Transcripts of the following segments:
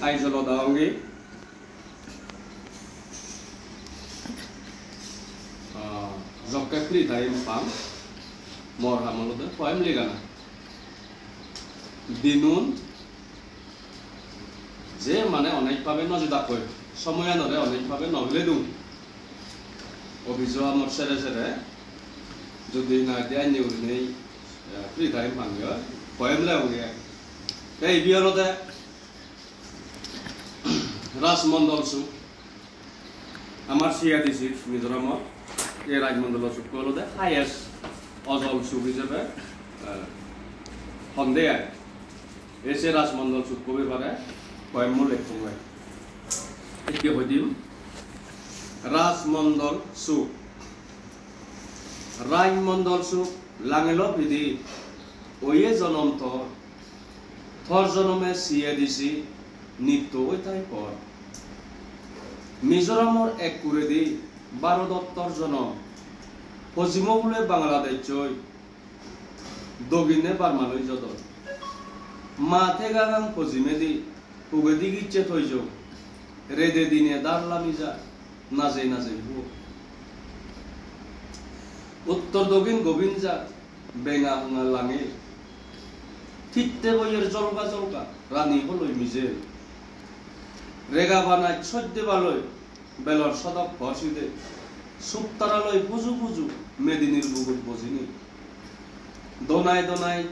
Aizawl দাওঙ্গি জক্কে free time পাম মর হামলতে poem লিগানা দিনুন যে মানে অনেকভাবে নজদা কই সময়ানরে অনেকভাবে নহলে দিও অভিযোগ আমার সেরে সেরে যদি না দেয় নিউরি নেই ফ্রি টাইম পাঙ্গে পয়েম লেগে এই বিয়রতে রাজমন্ডল সুখ আমার সিআরডিসি মিজোরামত এই রাজমন্ডল সুখ হল হাইয়েস্ট অজল সুখ হিসেবে সন্দেহ এসে রাজমন্ডল সুখ কবি পারে পয়েম লেখুঙ্গাই এটি হইদিম রাজমন্ডল সুখ রাজমন্ডল সুখ লাঙেল বিধি ওয়ে জনম থর জনমে সিআরডিসি নিত্য ওই তাই পর মিজোরামর এক করে দি 12 দত্তর জনম পশ্চিমবঙ্গে বাংলাদেশ চই দগিনে বার্মালই যত মাথে গাগাং পশ্চিমে দি পুগে দি গিচ্ছে থইজ রেদে দিনে দারলামি যা নাজে নাজে হু উত্তর দক্ষিণ গোবিন্দ যা বেঙা হুঙা লাঙে ঠিকতে বইয়ের জলকা জলকা রানী হলই মিজে রেগা বানায় সদ্যে বালয় বেলর সদক ভসিদে সুপ্তারালয় পুজু পুজু মেদিনীর বুকুট বজিনি দোনায় দোনায়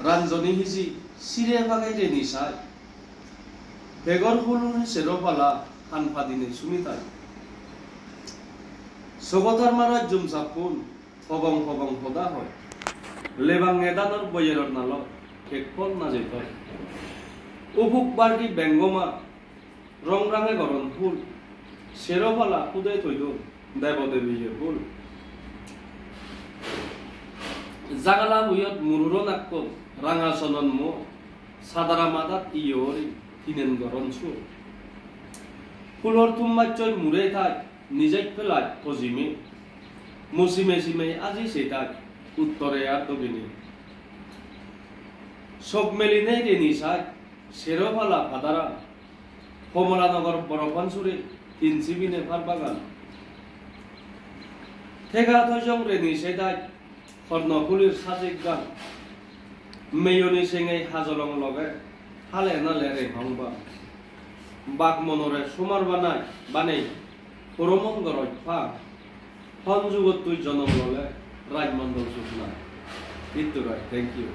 রাঞ্জনী হিজি সিরে ভাগাই রে নিশায় বেগর ফুলুর সেরোপালা হানফা দিনে সুমিতায় সগতার মারা জুমসাপুন হবং হবং হদা হয় লেবাং এদানর বইয়ের নাল খেকফল না যেত উপুক বার্গি বেঙ্গমা রং রাঙে গরম ফুল সেরোপালা খুদে থইল দেবদেবীর ফুল জাগালা বুয়ত মুরুর নাক্ক রাঙা সনন মো সাদারা মাদাত ইয়রি তিনেন গরম ছু ফুলর তুম্বাচ্চয় মুরে থাক নিজে ফেলায় পজিমে মুসিমে সিমে আজি সে থাক উত্তরে আর দক্ষিণে সব মেলিনে রে নিশাক সেরোপালা ফাদারা কমলানগর বরফানসুরে তিনসিবিনে ফার বাগান থেগা থজং রে নিষেধাই কর্ণফুলির সাজিক গান মেয়নি সেঙে হাজলং লগে হালে নালে রে ভাংবা বাঘ মনরে সুমার বানাই বানেই পরমঙ্গর ফা সঞ্জুগত তুই জনম ললে রাজমন্ডল সুখনা ইত্তরায় থ্যাংক ইউ